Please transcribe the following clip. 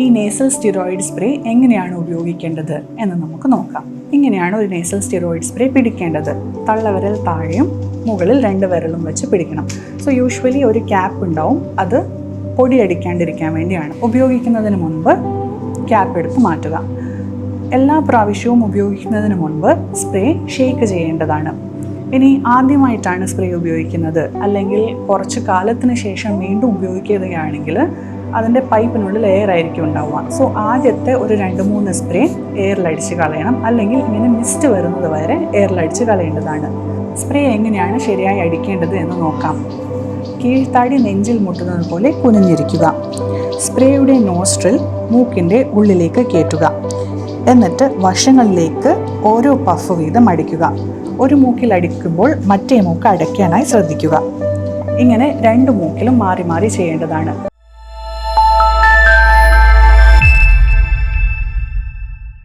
ഈ nasal steroid spray എങ്ങനെയാണ് ഉപയോഗിക്കേണ്ടത് എന്ന് നമുക്ക് നോക്കാം. ഇങ്ങനെയാണ് ഒരു നേസൽ സ്റ്റിറോയിഡ് സ്പ്രേ പിടിക്കേണ്ടത്. തള്ളവിരൽ താഴെയും മുകളിൽ 2 വിരലും വെച്ച് പിടിക്കണം. സോ യൂഷ്വലി ഒരു ക്യാപ്പ് ഉണ്ടാവും, അത് പൊടിയടിക്കാണ്ടിരിക്കാൻ വേണ്ടിയാണ്. ഉപയോഗിക്കുന്നതിന് മുൻപ് ക്യാപ്പ് എടുത്ത് മാറ്റുക. എല്ലാ പ്രാവശ്യവും ഉപയോഗിക്കുന്നതിന് മുൻപ് സ്പ്രേ ഷേക്ക് ചെയ്യേണ്ടതാണ്. ഇനി ആദ്യമായിട്ടാണ് സ്പ്രേ ഉപയോഗിക്കുന്നത് അല്ലെങ്കിൽ കുറച്ച് കാലത്തിന് ശേഷം വീണ്ടും ഉപയോഗിക്കുകയാണെങ്കിൽ അതിൻ്റെ പൈപ്പിനുള്ളിൽ എയർ ആയിരിക്കും ഉണ്ടാവുക. സോ ആദ്യത്തെ ഒരു 2-3 സ്പ്രേ എയറിലടിച്ച് കളയണം, അല്ലെങ്കിൽ ഇങ്ങനെ മിസ്റ്റ് വരുന്നത് വരെ എയറിലടിച്ച് കളയേണ്ടതാണ്. സ്പ്രേ എങ്ങനെയാണ് ശരിയായി അടിക്കേണ്ടത് എന്ന് നോക്കാം. കീഴ്ത്താടി നെഞ്ചിൽ മുട്ടുന്നത് പോലെ കുനിഞ്ഞിരിക്കുക. സ്പ്രേയുടെ നോസ്ട്രിൽ മൂക്കിൻ്റെ ഉള്ളിലേക്ക് കയറ്റുക. എന്നിട്ട് വശങ്ങളിലേക്ക് ഓരോ പഫ് വീതം അടിക്കുക. ഒരു മൂക്കിൽ അടിക്കുമ്പോൾ മറ്റേ മൂക്ക് അടയ്ക്കാനായി ശ്രദ്ധിക്കുക. ഇങ്ങനെ 2 മൂക്കിലും മാറി മാറി ചെയ്യേണ്ടതാണ്.